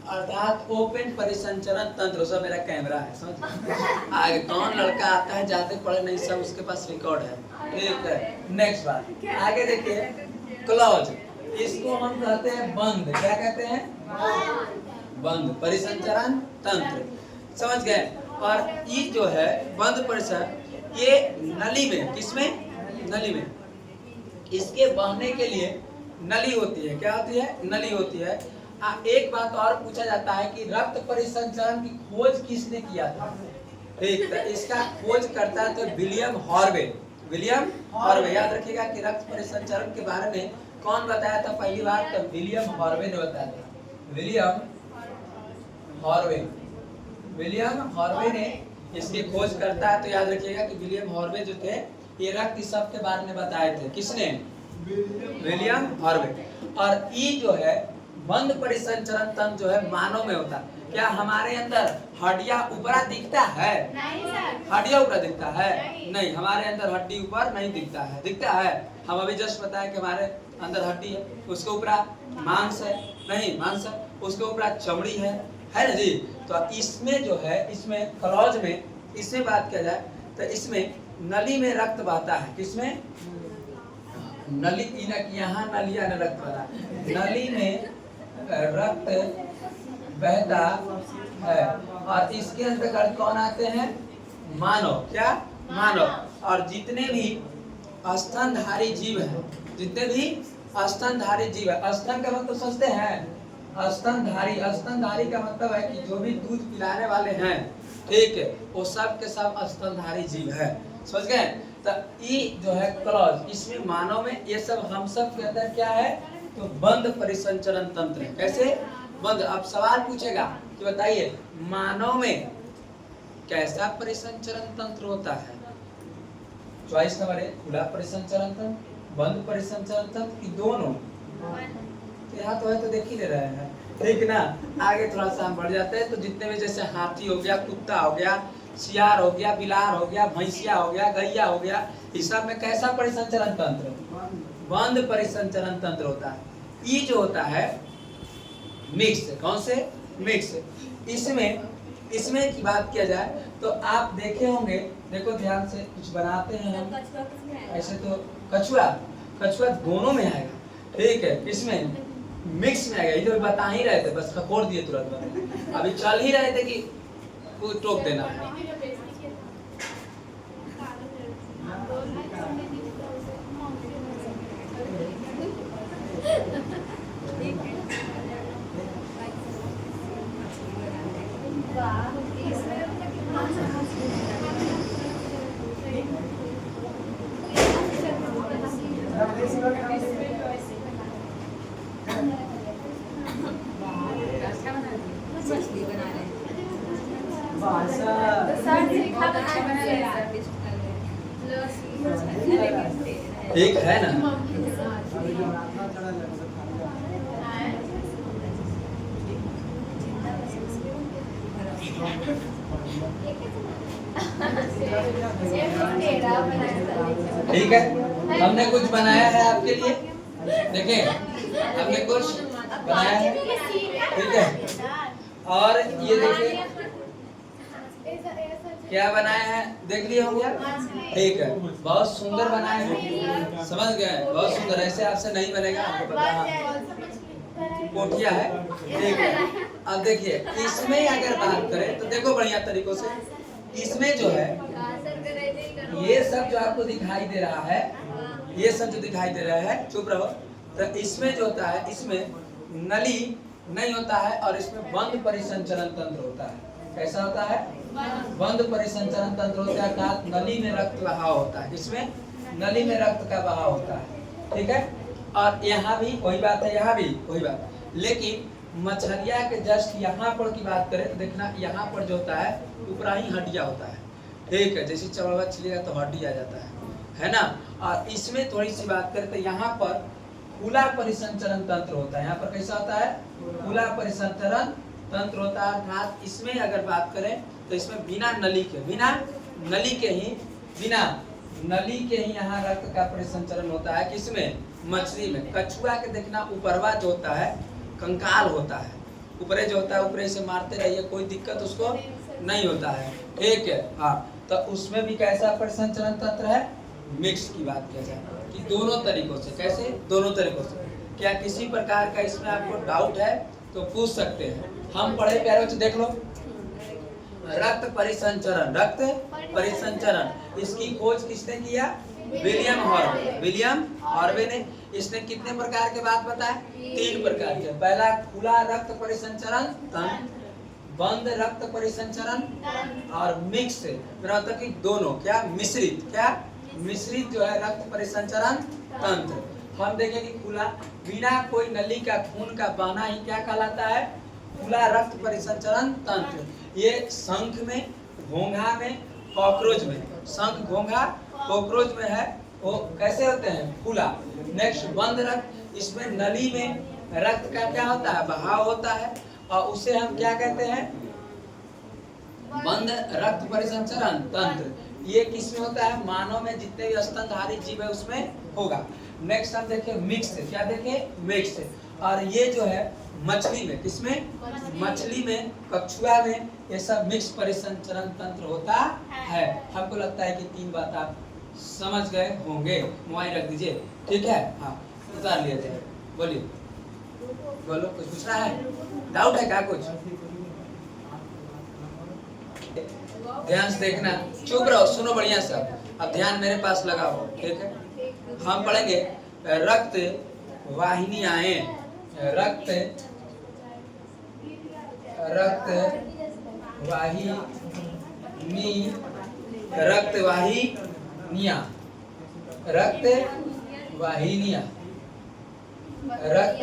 अर्थात ओपन परिसंचरण तंत्र। सब मेरा कैमरा है, समझ? आगे कौन लड़का आता है जाते पढ़े नहीं, सब उसके पास रिकॉर्ड है, ठीक है? नेक्स्ट बात आगे देखिए, क्लोज, इसको हम कहते हैं बंद, क्या कहते हैं? बंद परिसंचरण तंत्र, समझ गए? और ये जो है बंद परिसर, ये नली में, किसमें? नली में, इसके बहने के लिए नली होती है, क्या होती है? नली होती है। एक बात और पूछा जाता है कि रक्त परिसंचरण की खोज किसने किया था? ठीक, तो इसका खोज करता है तो विलियम हॉर्वे, विलियम हॉर्वे। याद रखिएगा कि रक्त परिसंचरण के बारे में कौन बताया था पहली बार? तो विलियम हॉर्वे ने बताया था, विलियम हॉर्वे। विलियम हॉर्वे ने इसकी खोज करता है। तो याद रखिएगा कि विलियम हॉर्वे जो थे ये रक्त सब के बारे में बताए थे। किसने? William Harvey. और ई जो है बंद परिसंचरण तंत्र जो है मानव में होता है। क्या हमारे अंदर हड्डियां ऊपरा दिखता है? नहीं सर। हड्डियां ऊपर दिखता है? नहीं, हमारे अंदर हड्डी ऊपर नहीं दिखता है। दिखता है? हम अभी जस्ट बताया कि हमारे अंदर हड्डी है, उसके ऊपर मांस है, नहीं मांस है, उसके ऊपर चमड़ी है ना जी। तो इसमें जो है, इसमें क्लॉज में, इसमें बात किया जाए तो इसमें नली में रक्त बहता है। किसमें? नली, यहाँ नलिया में रक्त बहता है, नली में रक्त बहता है। और इसके अंतर्गत कौन आते हैं? मानव। क्या? मानव। और जितने भी स्तनधारी जीव हैं, जितने भी स्तनधारी जीव है, स्तन का मतलब समझते हैं? स्तनधारी, स्तनधारी का मतलब है कि जो भी दूध पिलाने वाले हैं, ठीक है, वो सब के सब स्तनधारी जीव है। समझ गए? तो ये जो है क्लॉज, इसमें मानव में ये सब हम सब के अंदर क्या है? तो बंद परिसंचरण तंत्र है। कैसे बंद? अब सवाल पूछेगा कि बताइए मानव में कैसा परिसंचरण तंत्र होता है? चॉइस नंबर 1 खुला परिसंचरण तंत्र, बंद परिसंचरण तंत्र, कि दोनों? यहाँ तो है, तो देख ही ले रहे हैं, ठीक ना। आगे थोड़ा सा हम बढ़ जाते हैं। तो जितने भी जैसे हाथी हो गया, कुत्ता हो गया, सियार हो गया, बिलार हो गया, भैंसिया हो गया, गैया हो गया, इस सब में कैसा परिसंचरण तंत्र? बंद परिसंचरण तंत्र होता है। ये जो होता है मिक्स। कौन से? मिक्स। इसमें की बात किया जाए तो आप देखे होंगे, देखो ध्यान से, कुछ बनाते हैं हम ऐसे, तो कछुआ दोनों में आएगा, ठीक है, किसमें? मिक्स में आएगा। इधर बता ही रहे थे, बस खकोड़ दिए तुरंत। अभी चल ही रहे थे कि टोक देना है। ठीक है ना? ठीक है, हमने कुछ बनाया है आपके लिए। देखें, हमने कुछ बनाया है, ठीक है। और ये देखिए क्या बनाया है, देख लिए होंगे, ठीक है। बहुत सुंदर बनाए हैं, समझ गए? बहुत सुंदर, ऐसे आपसे नहीं बनेगा, आपको पता है। कोठिया है, ठीक है। अब देखिए इसमें अगर बात करें तो देखो बढ़िया तरीकों से, इसमें जो है ये सब जो आपको दिखाई दे रहा है, ये सब जो दिखाई दे रहा है, चुप रहो। तो इसमें जो होता है, इसमें नली नहीं होता है और इसमें बंद परिसंचरण तंत्र होता है। कैसा होता है? बंद परिसंचरण तंत्र होता है, अर्थात नली में रक्त बहाव होता है। इसमें नली में रक्त का बहाव होता है, ठीक है। और यहाँ भी वही बात है, यहाँ भी वही बात, लेकिन मछलिया के जस्ट यहाँ पर की बात करें तो देखना, यहाँ पर जो होता है ऊपरा ही हड्डिया होता है, ठीक है। जैसे चढ़वा छिलेगा तो हड्डी आ जाता है ना। और इसमें थोड़ी सी बात करें तो यहाँ पर खुला परिसंचरण तंत्र होता है। यहाँ पर कैसा होता है? खुला परिसंचरण तंत्र होता है, अर्थात इसमें अगर बात करें तो इसमें बिना नली के ही यहाँ रक्त का परिसंचरण होता है। किसमें? मछली में। कछुआ के देखना ऊपरवा जो होता है कंकाल होता है, ऊपरे जो होता है ऊपरे से मारते रहिए, कोई दिक्कत उसको नहीं होता है, ठीक है। हाँ, तो उसमें भी कैसा परिसंचरण तंत्र है? मिक्स की बात किया जाए कि दोनों तरीकों से। कैसे? दोनों तरीकों से। क्या किसी प्रकार का इसमें आपको डाउट है तो पूछ सकते हैं। हम पढ़े प्यारे बच्चे, देख लो, रक्त परिसंचरण, इसकी खोज किसने किया? विलियम हॉर्वे ने। इसने कितने प्रकार के बात बताए? 3 प्रकार के। पहला खुला रक्त परिसंचरण तंत्र, बंद रक्त परिसंचरण और मिक्स, मतलब कि दोनों, क्या मिश्रित जो है रक्त परिसंचरण तंत्र। हम देखें कि खुला बिना कोई नली का खून का बहना ही क्या कहलाता है? खुला रक्त परिसंचरण तंत्र। ये शंख में, घोंघा में, कॉकरोच में, शंख, घोंघा, कॉकरोच में है वो कैसे होते हैं? खुला। नेक्स्ट बंद रक्त, इसमें नली में रक्त का क्या होता है? बहाव होता है और उसे हम क्या कहते हैं? बंद रक्त परिसंचरण तंत्र। ये किसमें होता है? मानव में जितने भी स्तनधारी जीव है उसमें होगा। नेक्स्ट हम देखें मिक्स, क्या देखें? मिक्स। और ये जो है मछली में, किसमें? मछली में, कछुआ में, ये सब मिक्स परिसंचरण तंत्र होता है। हमको लगता है कि 3 बात आप समझ गए होंगे। मोबाइल रख दीजिए, ठीक है? हाँ, उतार लिए थे। बोलिए, बोलो, कुछ पूछना है? डाउट है क्या कुछ? ध्यान से देखना, चुप रहो, सुनो बढ़िया से। अब ध्यान मेरे पास लगाओ, ठीक है? हम पढ़ेंगे रक्त वाहिनियां, रक्त वाहिनी, रक्त वाहिनियां, रक्त वाहिनियां, रक्त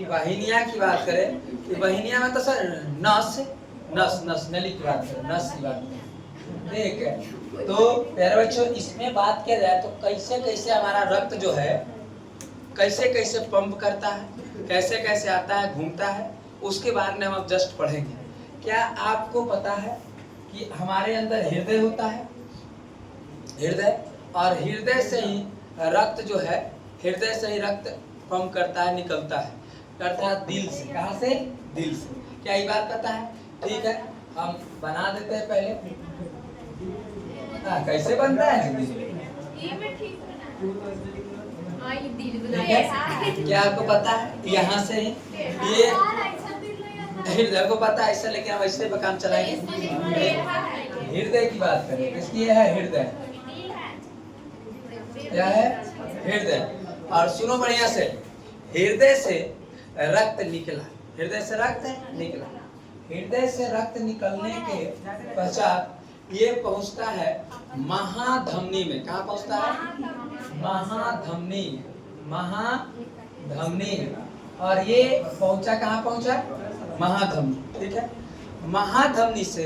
वाहिनियां की बात करें कि वाहिनियां में तो सर नस, नस, नस, नली की बात करें, नस की बात करें, ठीक है? तो प्यारे बच्चों, इसमें बात किया जाए तो कैसे कैसे हमारा रक्त जो है कैसे कैसे पंप करता है, कैसे कैसे आता है, घूमता है, उसके बारे में हम अब जस्ट पढ़ेंगे। क्या आपको पता है कि हमारे अंदर हृदय होता है? हृदय, और हृदय से ही रक्त जो है, हृदय से ही रक्त पंप करता है, निकलता है, अर्थात दिल से। कहाँ से? दिल से। क्या ये बात पता है? ठीक है, हम बना देते हैं पहले। हाँ, कैसे बनता है? क्या आपको पता है? यहाँ से ये हृदय को पता है ऐसा, लेकिन हम ऐसे पे काम चलाएंगे। हृदय की बात करें, किसकी है? हृदय। क्या है? हृदय। और सुनो बढ़िया से, हृदय से रक्त निकला, हृदय से रक्त निकला, हृदय से रक्त निकलने के पश्चात ये पहुंचता है महाधमनी में। कहाँ पहुंचता है? महाधमनी, महाधमनी। और ये पहुंचा, कहाँ पहुंचा? महाधमनी, ठीक है? महाधमनी से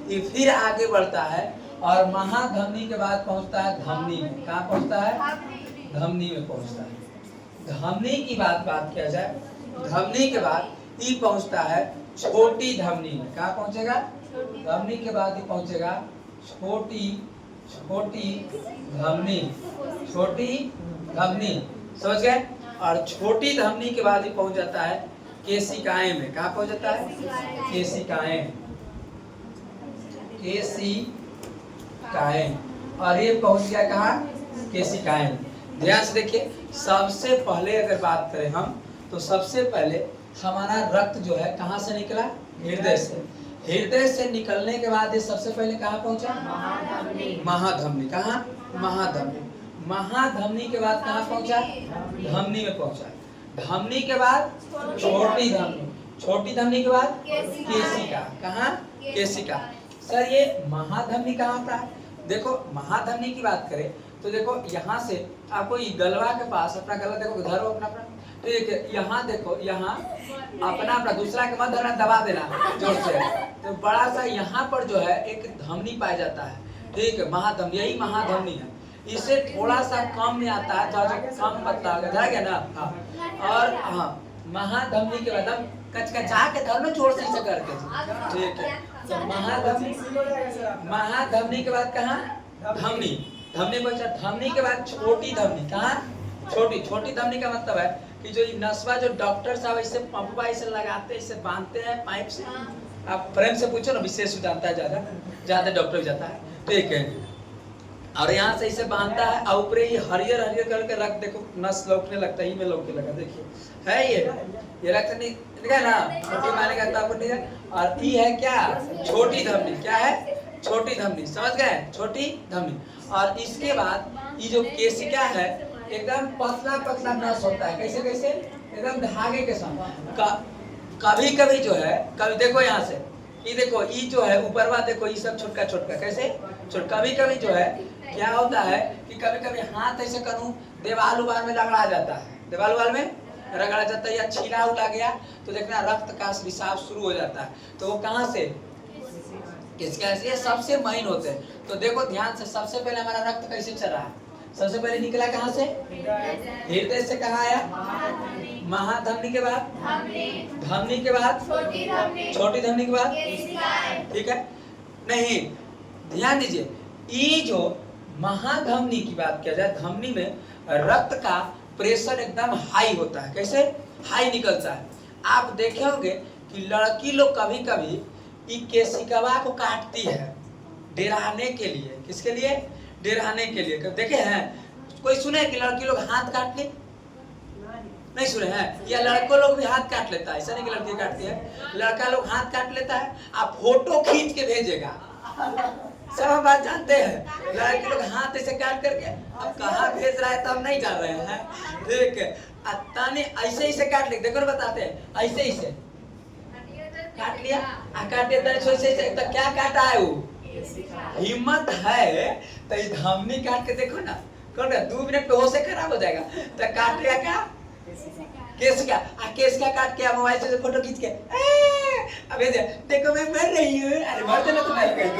ये फिर आगे बढ़ता है और महाधमनी के बाद पहुंचता है धमनी में। कहाँ पहुंचता है? धमनी में पहुंचता है। धमनी की बात किया जाए, धमनी के बाद ये पहुंचता है छोटी धमनी में। कहाँ पहुंचेगा? धमनी के बाद ये पहुंचेगा छोटी धमनी, छोटी धमनी, समझ गए? और छोटी धमनी के बाद ही पहुंच जाता है केशिकाएं में। कहाँ पहुंच जाता है? केशिकाएं, केशिकाएं। और ये पहुंच गया कहाँ? केशिकाएं। ध्यान से देखिए, सबसे पहले अगर बात करें हम, तो सबसे पहले हमारा रक्त जो है कहाँ से निकला? हृदय से। हृदय से निकलने के बाद ये सबसे पहले कहाँ पहुंचा? महाधमनी। कहाँ? महाधमनी। महाधमनी के बाद कहाँ पहुंचा? धमनी में पहुंचा। धमनी के बाद छोटी धमनी, छोटी धमनी के बाद केशिका। कहाँ? केशिका। सर ये महाधमनी कहाँ आता है? देखो, महाधमनी की बात करें तो देखो, यहाँ से आपको ये गलवा के पास, अपना गलवा देखो, धरो अपना अपना, ठीक है? यहाँ देखो, यहाँ अपना दूसरा के मत धरना, दबा देना जोर से। तो बड़ा सा यहाँ पर जो है एक धमनी पाया जाता है, ठीक है? महाधमनी, यही महाधमनी है। इसे थोड़ा सा कम में आता है, थोड़ा सा कम पतला हो गया ना? हाँ। और हाँ, महाधमनी के बाद हम कचकचा के धरना जोर से इसे करके, ठीक है? तो महाधमनी के बाद कहाँ? धमनी। धमनी पहुंचा। धमनी के बाद छोटी धमनी। कहाँ? छोटी धमनी का मतलब है कि जो नसवा, जो डॉक्टर साहब इसे पंपा इसे लगाते हैं, इसे बांधते हैं पाइप से। आप प्रेम से पूछो ना, विशेष जानता है, ज्यादा डॉक्टर जाता है, ठीक है? और यहाँ से इसे बांधता है और ऊपर ये हरियर हरियर करके रख, देखो नस लौकने लगता है, ही में लौकने लगा, देखिए है ये रक्त नहीं दिखा ना? छोटी माने का आपको नहीं है। और ये है क्या? छोटी धमनी। क्या है? छोटी धमनी, समझ गए? छोटी धमनी। और इसके बाद ये जो केशिका है एकदम पतला पतला नस होता है। कैसे कैसे? एकदम धागे के साथ। कभी कभी जो है, कभी देखो यहाँ से, ये देखो, ये जो है ऊपरवा देखो, ये सब छोटका छोटका, कैसे कभी कभी जो है क्या होता है कि कभी कभी हाथ ऐसे करूँ, देवाल उबाल में रगड़ा जाता है, देवाल उबाल में रगड़ा जाता है या छीला उला गया तो देखना रक्त का रिसाव शुरू हो जाता है। तो वो कहाँ से, किसके से, सबसे महीन होते हैं। तो देखो ध्यान से, सबसे पहले हमारा रक्त कैसे चल रहा है, सबसे पहले निकला कहाँ से, हृदय से। कहाँ आया, महाधमनी के बाद धमनी के बाद छोटी धमनी के बाद, ठीक है। नहीं, ध्यान दीजिए, ये जो महाधमनी की बात किया जाए, धमनी में रक्त का प्रेशर एकदम हाई होता है। कैसे हाई निकलता है, आप देखे होंगे कि लड़की लोग कभी कभी ये केशिकावा को काटती है डराने के लिए। किसके लिए, डराने के लिए। कब देखे हैं, कोई सुने कि लड़की लोग हाथ काट ले, नहीं सुने हैं, या लड़कों लोग भी हाथ काट लेता है, ऐसा नहीं कि लड़की काटती है, लड़का लोग हाथ काट लेता है, आप फोटो खींच के भेजेगा, सब हम बात जानते हैं। लड़के लोग हाथ ऐसे काट करके अब कहाँ भेज रहा है तो हम नहीं जान रहे हैं, ठीक है। ताने ऐसे ऐसे काट ले, देखो बताते हैं, ऐसे ऐसे काट लिया, काटे तो क्या काटा है वो, हिम्मत है तो धमनी काट के देखो ना, कौन 2 मिनट पे होश से खराब हो जाएगा। तो काट लिया क्या, केस का काट के मोबाइल से फोटो खींच के अब देखो मैं मर रही हूँ, अरे मर जाना तुम्हारी कहीं,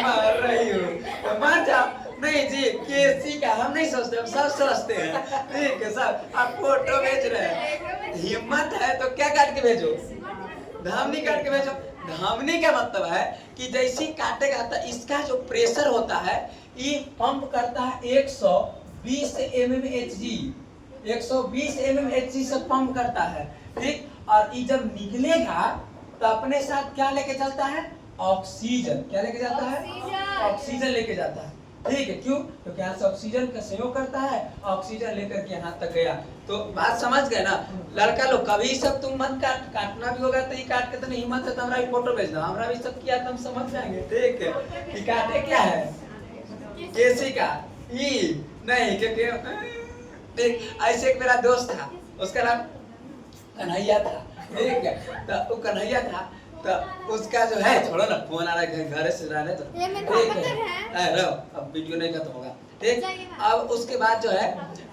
मर रही हूँ तो मर जाओ। नहीं जी, केसी का हम नहीं सोचते, हम सब सोचते हैं, ठीक है। सब आप फोटो भेज रहे हैं, हिम्मत है तो क्या काट के भेजो, धमनी काट के भेजो। धमनी का मतलब है कि जैसी काटेगा तो इसका जो प्रेशर होता है ये पंप करता है 120 mmHg, 120 mmHg से पंप करता है, ठीक। और ये जब निकलेगा तो अपने साथ क्या लेके चलता है, ऑक्सीजन। क्या लेके जाता है, ऑक्सीजन लेके जाता है, ठीक है। क्यों, क्योंकि यहाँ से ऑक्सीजन का सहयोग करता है, ऑक्सीजन लेकर के यहाँ तक गया। तो बात समझ गए ना। लड़का लोग कभी सब तुम मत काटना भी होगा तो ये काट के तो नहीं, हिम्मत है तो हमारा भी फोटो भेजना, हमारा भी सब किया तो हम समझ जाएंगे, ठीक है। कि काटे क्या है, केसी का ई नहीं, क्योंकि ऐसे एक मेरा दोस्त था, उसका नाम कन्हैया था, ठीक है। तो वो कन्हैया था, तो उसका जो है, छोड़ो ना, फोन आ रहा है घर से रहने तो, ठीक है, रहो, अब वीडियो नहीं खत्म होगा, ठीक। अब उसके बाद जो है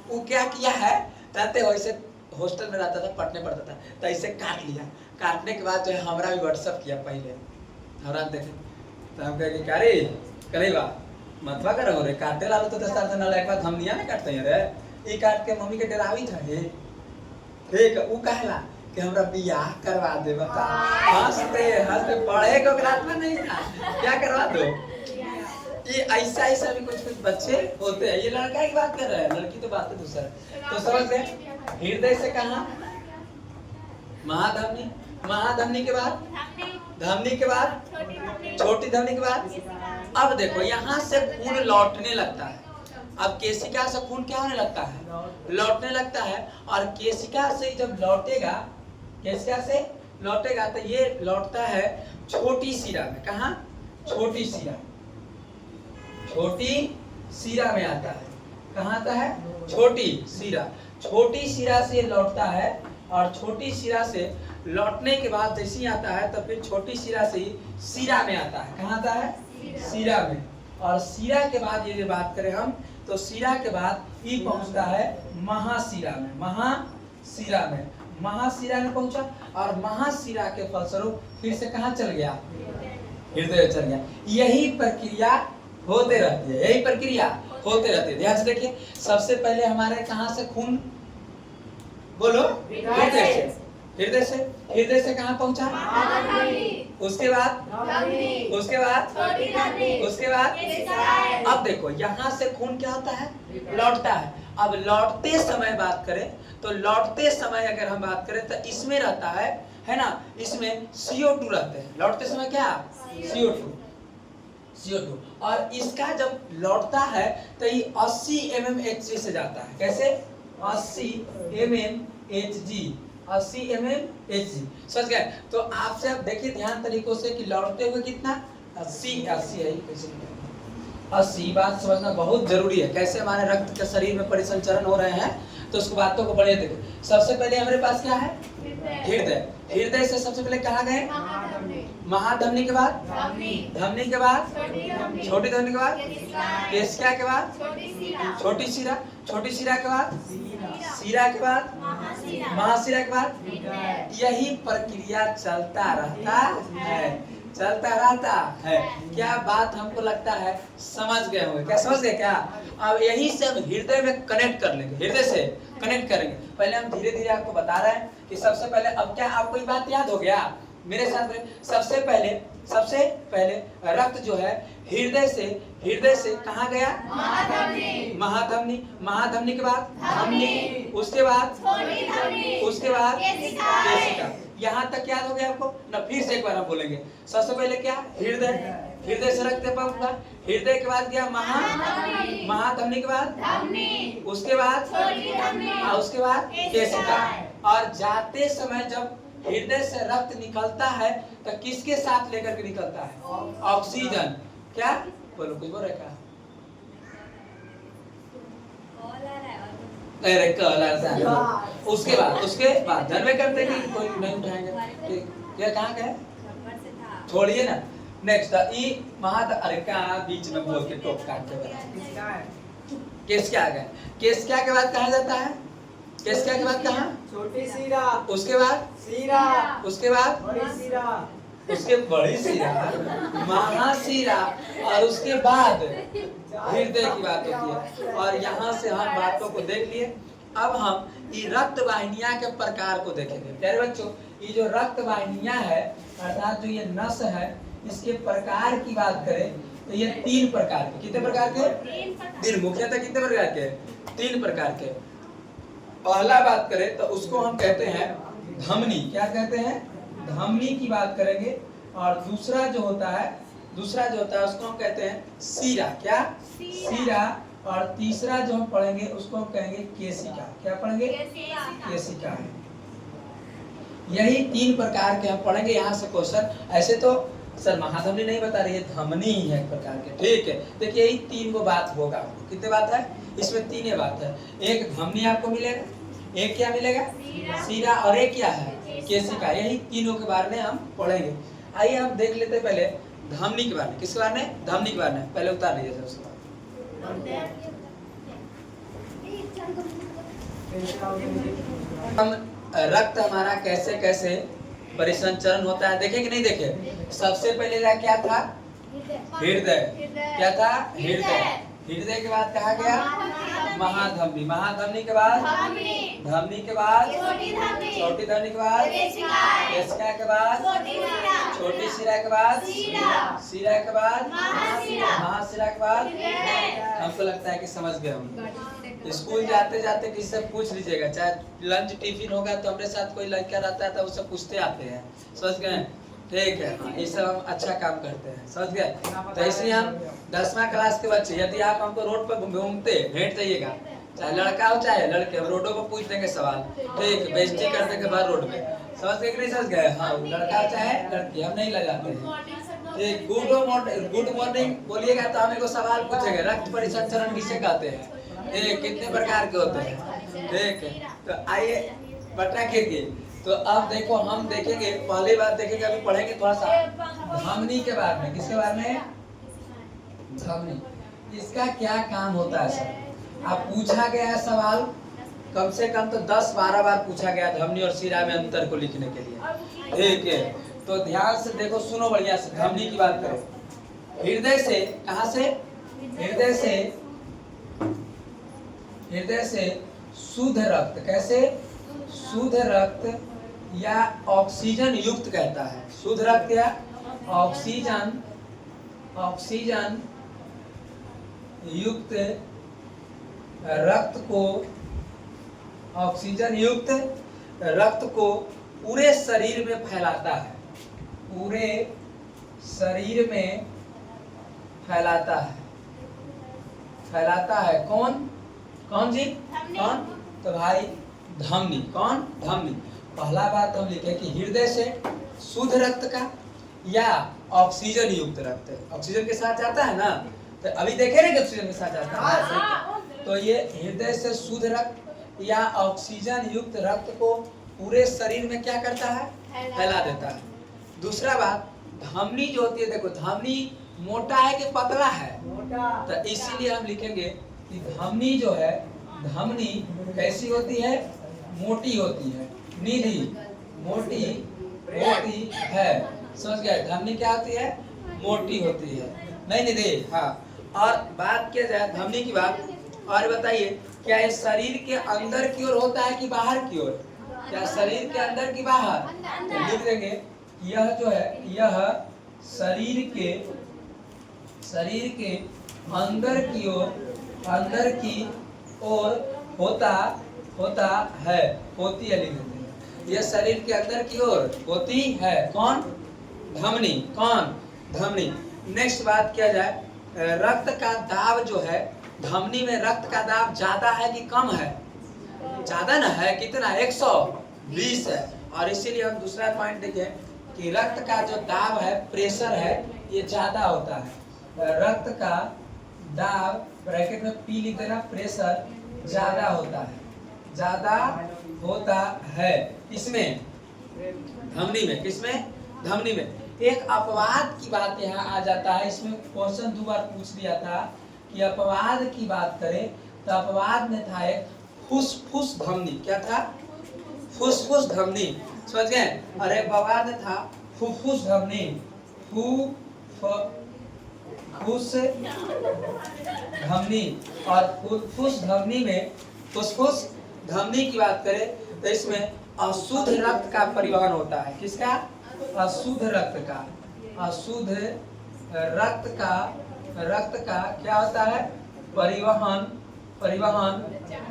वो क्या किया है, रहते हो ऐसे हॉस्टल में रहता था, पढ़ने पड़ता था, तो ऐसे काट लिया। काटने के बाद जो है हमारा भी व्हाट्सअप किया पहले, हमारा देखे तो हम कहे क्या रे करे बा मतवा करो रे, काटे लालो तो 10 साल से ना लायक बात हम नहीं काटते हैं रे, ये काट के मम्मी के डरावी था हे, ठीक है। वो कहला कि हमरा बियाह करवा दे, बता हंसते पढ़े को रात में नहीं था, क्या करवा दो। ये ऐसा भी कुछ बच्चे होते हैं। ये लड़का की बात कर रहा है, लड़की तो बात है दूसरा। तो समझ गए, हृदय से कहाँ, महाधमनी, महाधमनी के बाद धमनी के बाद छोटी धमनी के बाद। अब देखो यहाँ से खून लौटने लगता है। अब केशिका से खून क्या होने लगता है, लौटने लगता है। और केशिका से जब लौटेगा, केशिका से लौटेगा तो ये लौटता है छोटी शिरा में। कहाँ, छोटी शिरा, छोटी शिरा में आता है। कहाँ आता है, छोटी शिरा, छोटी शिरा से लौटता है। और छोटी शिरा से लौटने के बाद जैसे ही आता है तो फिर छोटी शिरा से ही शिरा में आता है। कहाँ आता है, शिरा में। और शिरा के बाद ये बात करें हम तो शिरा के बाद ये पहुंचता है महाशिरा में, महाशिरा में, महाशिरा में पहुंचा। और महाशिरा के फलस्वरूप फिर से कहाँ चल गया, हृदय चल गया। यही प्रक्रिया होते रहती है, यही प्रक्रिया होते रहती है। ध्यान से देखिए, सबसे पहले हमारे कहाँ से खून, बोलो, हृदय से। हृदय से, हृदय से कहाँ पहुंचा, उसके बाद, उसके बाद, उसके बाद। अब देखो यहाँ से खून क्या होता है, लौटता है। अब लौटते समय बात करें तो लौटते समय अगर हम बात करें तो इसमें रहता है ना, इसमें CO2 रहते हैं। लौटते समय क्या, CO2। और इसका जब लौटता है तो ये 80 mmHg से जाता है। कैसे, 80 mmHg, 80 mmHg, समझ गए। तो आपसे अब देखिए ध्यान तरीकों से कि लौटते हुए कितना, 80 है, कैसे 80। बात समझना बहुत जरूरी है, कैसे हमारे रक्त के शरीर में परिसंचरण हो रहे हैं, तो उसको बातों को बढ़िया देखो। सबसे पहले हमारे पास क्या है, हृदय। हृदय से सबसे पहले कहाँ गए, महाधमनी के बाद, धमनी के बाद, छोटी धमनी के बाद, केशिका के बाद, छोटी शिरा, छोटी शिरा के बाद, शिरा के बाद, महाशिरा के बाद यही प्रक्रिया चलता रहता है, चलता रहता है। क्या बात हमको लगता है समझ गए होंगे? क्या समझ गए क्या? अब यही से हम हृदय में कनेक्ट कर लेंगे, हृदय से कनेक्ट करेंगे। पहले हम धीरे धीरे आपको बता रहे हैं कि सबसे पहले, अब क्या आपको ये बात याद हो गया? मेरे साथ में सबसे पहले रक्त जो है हृदय से कहाँ गया? महाधमनी के बाद धमनी, उसके बाद केशिका। यहाँ तक याद हो गया आपको ना? फिर से एक बार हम बोलेंगे। सबसे पहले क्या? हृदय से रक्त पंप हुआ, हृदय के बाद गया महाधमनी के बाद उसके बाद केशिका। और जाते समय जब हृदय से रक्त निकलता है तो किसके साथ लेकर के निकलता है? ऑक्सीजन। क्या बोलो? कुछ बोल रहे क्या? अरे कल उसके बाद धर्मे करते कि कोई नहीं उठाएंगे। क्या कहाँ गए? छोड़िए ना। नेक्स्ट अरे क्या बीच में बोल के टोक काट के केशिका गए। केशिका के बाद कहाँ जाता है? केशिका के बाद कहाँ? छोटी शिरा, उसके बाद शिरा, उसके बाद बड़ी शिरा, उसके बड़ी शिरा, महाशिरा, और उसके बाद हृदय की बात होती है। और यहाँ से हम बातों को देख लिए। अब हम ये रक्त वाहिनियां के प्रकार को देखेंगे। प्यारे बच्चों, ये जो रक्त वाहिनियां है अर्थात जो ये नस है, इसके प्रकार की बात करें तो ये 3 प्रकार के। कितने प्रकार के? मुख्यतः कितने प्रकार के? 3 प्रकार के। पहला बात करें तो उसको हम कहते हैं धमनी। क्या कहते हैं? धमनी की बात करेंगे। और दूसरा जो होता है उसको हम कहते हैं शिरा। क्या? शिरा। और तीसरा जो हम पढ़ेंगे उसको हम कहेंगे केशिका। क्या पढ़ेंगे? केशिका। यही 3 प्रकार के हम पढ़ेंगे। यहाँ से क्वेश्चन ऐसे तो सर महाधमनी नहीं बता रही है, धमनी ही है एक प्रकार के। ठीक है, देखिए यही 3 गो बात होगा। कितने बात है इसमें? 3 बात है। एक धमनी आपको मिलेगा, एक क्या मिलेगा? शिरा, और एक क्या है? केशिका। यही तीनों के बारे में हम पढ़ेंगे। आइए हम देख लेते हैं पहले धमनी के बारे में। किसके बारे में? धमनी के बारे में। पहले उतार लीजिए सबसे। हम रक्त हमारा कैसे कैसे परिसंचरण होता है देखे कि नहीं देखे? सबसे पहले क्या था? हृदय। क्या था? हृदय के बाद कहा गया? महाधमनी। महाधमनी के बाद धमनी के बाद छोटी धमनी के बाद केशिका के बाद छोटी शिरा के बाद शिरा के बाद महाशिरा के बाद। हमको लगता है कि समझ गए हम। स्कूल जाते जाते किसी से पूछ लीजिएगा, चाहे लंच टिफिन होगा तो हमारे साथ कोई लड़का रहता है तो उससे पूछते आते हैं। समझ गए? ठीक है, हाँ, ये सब हम अच्छा काम करते हैं। समझ गए? तो इसलिए हम 10वां क्लास के बच्चे, यदि आप हमको रोड पर घूमते भेंट जाइएगा, चाहे लड़का हो चाहे लड़के, हम रोडों पर पूछ देंगे सवाल। ठीक, बेइज्जती करने के बाद रोड में। समझ गए कि नहीं समझ गए? हाँ, लड़का हो चाहे लड़की, हम नहीं लगाते हैं। ठीक, गुड मॉर्निंग बोलिएगा तो हम एक सवाल पूछेंगे, रक्त परिसंचरण किसे कहते हैं? कितने प्रकार के होते हैं? ठीक है, तो आइए बटा खिड़की। तो अब देखो हम देखेंगे, पहली बात देखेंगे, अभी पढ़ेंगे थोड़ा सा धमनी के बारे में। किसके बारे में? धमनी। इसका क्या काम होता है सर? आप पूछा गया है सवाल कम से कम तो 10-12 बार पूछा गया धमनी और शिरा में अंतर को लिखने के लिए। ठीक है, तो ध्यान से देखो, सुनो बढ़िया से। धमनी की बात करो। हृदय से कहां से? हृदय से शुद्ध रक्त। कैसे? शुद्ध रक्त या ऑक्सीजन युक्त कहता है। शुद्ध रक्त या ऑक्सीजन युक्त रक्त को पूरे शरीर में फैलाता है। पूरे शरीर में फैलाता है। कौन जी? कौन? तो भाई धमनी। कौन? धमनी। पहला बात हम लिखे कि हृदय से शुद्ध रक्त का या ऑक्सीजन युक्त रक्त। ऑक्सीजन के साथ जाता है ना, तो अभी देखे ना कि ऑक्सीजन के साथ जाता है। तो ये हृदय से शुद्ध रक्त या ऑक्सीजन युक्त रक्त को पूरे शरीर में क्या करता है? फैला देता है। दूसरा बात, धमनी जो होती है, देखो धमनी मोटा है कि पतला है? मोटा। तो इसीलिए हम लिखेंगे कि धमनी जो है, धमनी कैसी होती है? मोटी होती है, निधि मोटी होती है, समझ गए। धमनी क्या होती है? मोटी होती है, नहीं निधि। हाँ, और बात किया जाए धमनी की बात, और बताइए क्या ये शरीर के अंदर की ओर होता है कि बाहर की ओर? क्या शरीर के अंदर की बाहर? तो लिख देंगे यह जो है, यह शरीर के अंदर की ओर होता है, होती है, लिख देते हैं। यह शरीर के अंदर की ओर होती है, कौन? धमनी। कौन? धमनी। नेक्स्ट बात किया जाए, रक्त का दाब जो है, धमनी में रक्त का दाब ज्यादा है कि कम है? ज्यादा ना है, कितना? 120 है। और इसीलिए हम दूसरा पॉइंट देखें कि रक्त का जो दाब है, प्रेशर है, ये ज्यादा होता है। रक्त का दाब ब्रैकेट में पी लिख देना, प्रेशर ज्यादा होता है, ज्यादा होता है। इसमें धमनी में, किसमें? धमनी में। एक अपवाद की बात यहाँ आ जाता है, इसमें क्वेश्चन 2 बार पूछ दिया था कि अपवाद की बात करें तो अपवाद में था एक फुसफुस धमनी। क्या था? फुसफुस धमनी, समझ गए। अरे अपवाद था फुसफुस धमनी, फुस धमनी। और फुसफुस धमनी में, फुसफुस धमनी की बात करें तो इसमें अशुद्ध रक्त का परिवहन होता है। किसका? अशुद्ध रक्त का। अशुद्ध रक्त का क्या होता है? परिवहन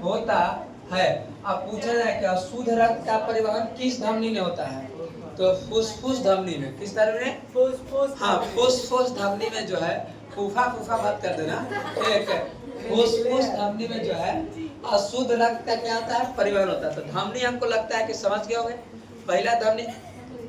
होता है। अब पूछा जाए कि अशुद्ध रक्त का परिवहन किस धमनी में होता है? तो फुसफुस धमनी में। किस धमनी में? फुसफुस। हाँ, फुसफुस धमनी में जो है, फूफा मत कर देना, ठीक है। फुसफुस धमनी में जो है अशुद्ध रक्त का क्या होता है? परिवहन होता है। तो धमनी हमको लगता है कि समझ गए होंगे।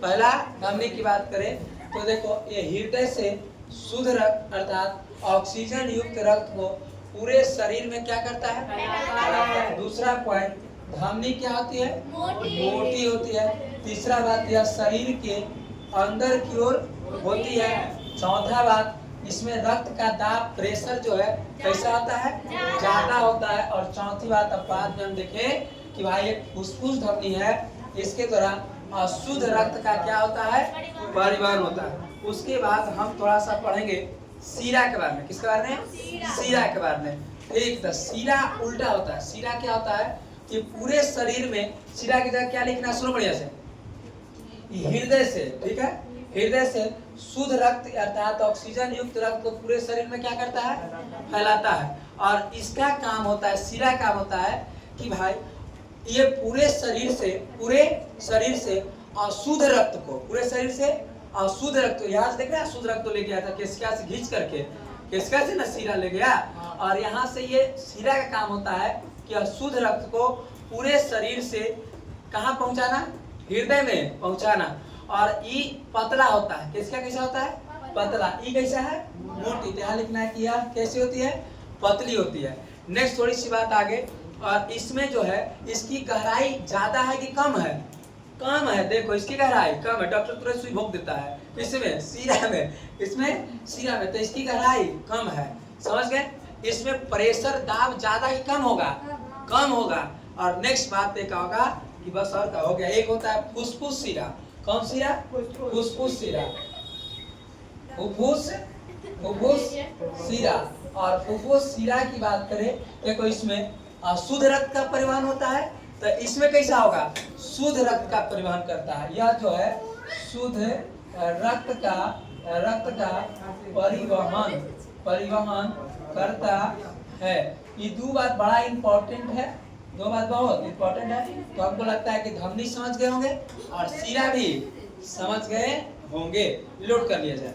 पहला धमनी की बात करें तो देखो, ये हृदय से शुद्ध रक्त अर्थात ऑक्सीजन युक्त रक्त को पूरे शरीर में क्या करता है? दूसरा पॉइंट, धमनी क्या होती है? मोटी होती है। तीसरा बात, यह शरीर के अंदर की ओर होती है। चौथा बात, इसमें रक्त का दाब, प्रेशर जो है कैसा होता है? ज्यादा होता है। और चौथी बात, अब बाद में हम देखें कि भाई एक फुसफुस धमनी है, इसके दौरान अशुद्ध रक्त का क्या होता है? परिवहन होता है। उसके बाद हम थोड़ा सा पढ़ेंगे सीरा के बारे में। किसके बारे में? सीरा के बारे में। एक तो सीरा उल्टा होता है। सीरा क्या होता है कि पूरे शरीर में, सीरा की जगह क्या लिखना? सुनो बढ़िया से, हृदय से, ठीक है, हृदय से शुद्ध रक्त अर्थात ऑक्सीजन युक्त रक्त को पूरे शरीर में क्या करता है? फैलाता है। और इसका काम होता है, सीरा काम होता है कि भाई ये पूरे शरीर से अशुद्ध रक्त को, पूरे शरीर से अशुद्ध रक्त, यहाँ से देख रहे हैं अशुद्ध रक्त तो ले गया था केसिका से घींच करके, केसिका से ना सीरा ले गया, और यहाँ से ये सीरा का काम होता है कि अशुद्ध रक्त को पूरे शरीर से कहाँ पहुँचाना? हृदय में पहुँचाना। और ई पतला होता है। किसका कैसा होता है? पतला। ई कैसा है? मोटी। तो यहाँ लिखना है कि यह कैसी होती है? पतली होती है। नेक्स्ट थोड़ी सी बात आगे, और इसमें जो है इसकी गहराई ज्यादा है कि कम है? कम है। देखो इसकी गहराई कम है, डॉक्टर तुरंत सुई भोंक देता है। इसमें सीरा में, इसमें सीरा में, तो इसकी गहराई कम है, समझ गए। इसमें प्रेशर दाब ज्यादा ही कम होगा? कम होगा। और नेक्स्ट बात एक होगा कि बस और का हो गया, एक होता है फुसफुस सीरा। कौन सीरा? फुसफुस सीरा। फुसफुस सीरा। और फुसफुस सीरा की बात करें, देखो इसमें शुद्ध रक्त का परिवहन होता है, तो इसमें कैसा होगा? शुद्ध रक्त का परिवहन करता है। यह जो है शुद्ध रक्त का परिवहन करता है। ये दो बात बड़ा इंपॉर्टेंट है, दो बात बहुत इंपॉर्टेंट है। तो हमको लगता है कि धमनी समझ गए होंगे और सीरा भी समझ गए होंगे। लोड कर लिया जाए।